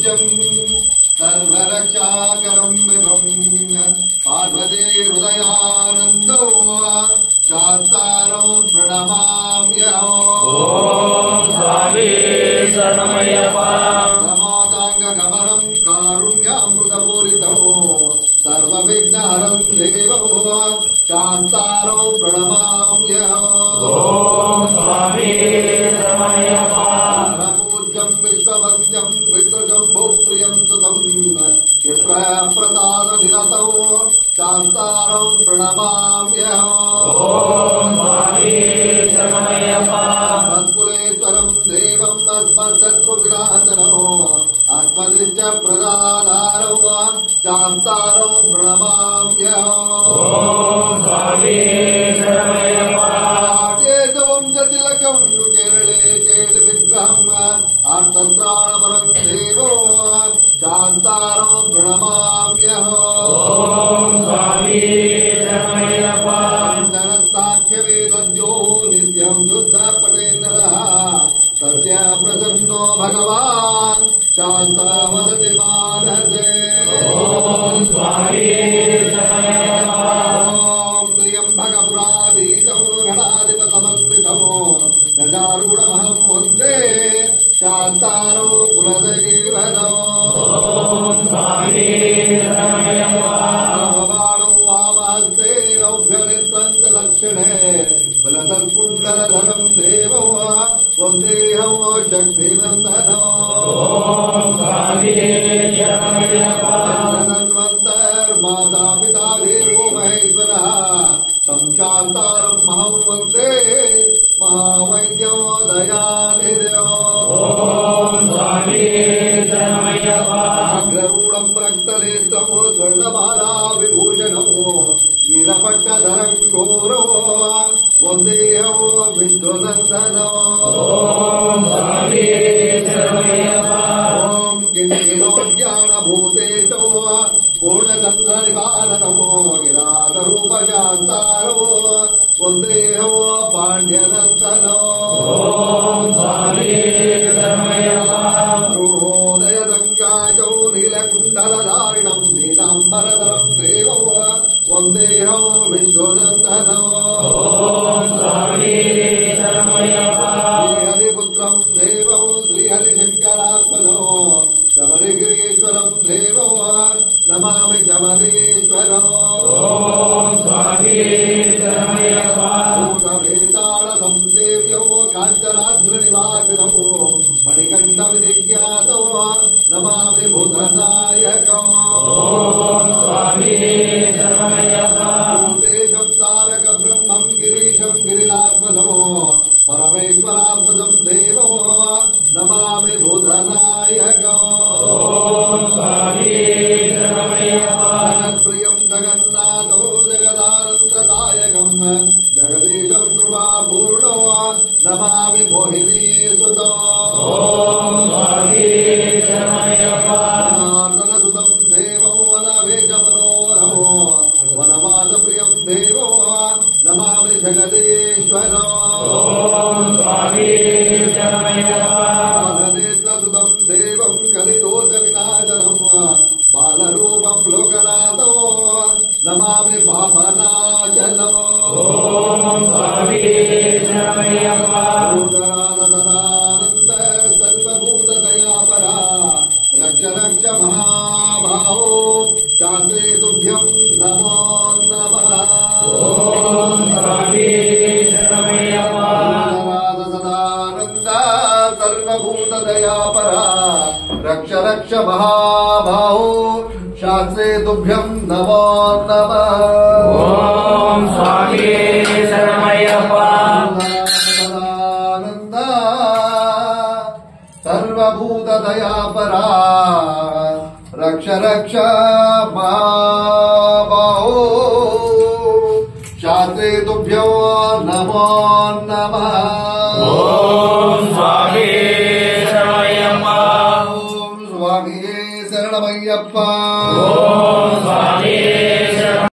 पूज्यम् सर्वरक्षाकरम् विभम् पार्वती हृदयानन्दो शास्तारो प्रणमाम्यहम् स्वामी शरणमय्यप्पा समादाङ्गगमनम् कारुण्यामृतपूरितो सर्वविघ्नहरम् देवो शास्तारो प्रणमाम्यहम् स्वामी शरणमय्यप्पा पूज्यम् विश्ववन्द्यम् विश्वशम्भुप्रियम् सुतम् क्षिप्रप्रसादनिरतौ शास्तारौ प्रणमाम्यहम् स्वामी शरणमय्यप्पा तत्कुलेश्वरम् देवम् तस्मत्शत्रुविनाशनौ अस्मदिश्च प्रदाधारौ शास्तारौ प्रणमाम्यहम् स्वामी शरणमय्यप्पा जतिलकम् केरळे चेत् विग्रहम् आर्तत्राणपरम् देवो शान्तारो प्रणमाम्यहम् स्वामी शरणमय्यप्पा शरत्साख्यवेदज्ञो नित्यम् शुद्धपटेन्द्रः तस्य प्रसन्नो भगवान् शान्ता वदति मानसे स्वामी शरणमय्यप्पा भगपुराधीतौ गणाधिपसमन्वितौ गजारूढमहम् वन्दे शान्तारो कुलदैवतौ स्वामी शरणमय्यप्पा भवानौ वामहस्ते रौभ्यनेत्रम् च दक्षिणे बलसत्कुण्डलधरम् देवौ वन्देहौ शक्तिनन्दनौ स्वामी शरणमय्यप्पा मातापिता देवो महेश्वरः तं शान्तारम् महं वन्दे महावैद्यो दयानिधयो स्वामी शरणमय्यप्पा अग्ररूढम् रक्तनेत्रम् स्वर्णमाला विभूषणम् वीरपट्टधरम् घोरो वन्देहं विष्णुनन्दनो स्वामी शरणमय्यप्पा ज्ञानभूतेतो पूर्णचन्द्रनिवारणो गिरातरूपशान्तारो वन्देहो पाण्ड्यनन्दनो स्वामी शरणमय्यप्पा अरुणोदयदङ्गाजौ नीलकुण्डलधारिणम् नीलाम्बरधरम् देवो वन्देहो विश्वनन्दनो स्वामी शरणमय्यप्पा श्रीहरिपुत्रम् देवो श्रीहरिशङ्करात्मनो शबरिगिरीश्वरम् देवो नमामि शबरीश्वरो स्वामी शरणमय्यप्पा भूतभेतालसंसेव्यो काञ्चनाद्रिनिवासिनो मणिकण्ठविधिज्ञातो नमामि भूतनायको स्वामी शरणमय्यप्पा भूतेशम् तारकब्रह्मम् गिरीशम् गिरिनात्मनो परमेश्वरात्मजम् देवो नमामि भूतनायको स्वामी शरणमय्यप्पा प्रियम् जगन्नाथो जगदानन्ददायकम् जगदीशम् कृपापूर्णो नमामि मोहिनीसुतो स्वामी शरणमय्यप्पा जनार्दनसुतम् देवो वनवेशमनोरमो वनवासप्रियम् देवो नमामि जगदीश्वरो स्वामी शरणमय्यप्पा नेत्रसुतम् देवम् कलिदोषविनाशनम् बालरूपम् लोकनाथो नमामि पापनाशनो स्वामी शरणमय्यप्पा भूतानन्द सर्वभूतदयापरा रक्ष रक्ष महाबाहो शास्त्रे तुभ्यम् नमो नमः स्वामी शरणमय्यप्पा सदानन्द सर्वभूतदयापरा रक्ष रक्ष महाबाहो शास्त्रे तुभ्यम् नमो नमः स्वामी शरणमय्यप्पा सदानन्द सर्वभूतदयापरा रक्ष रक्ष महाबाहो शास्त्रे तुभ्यो नमो नमः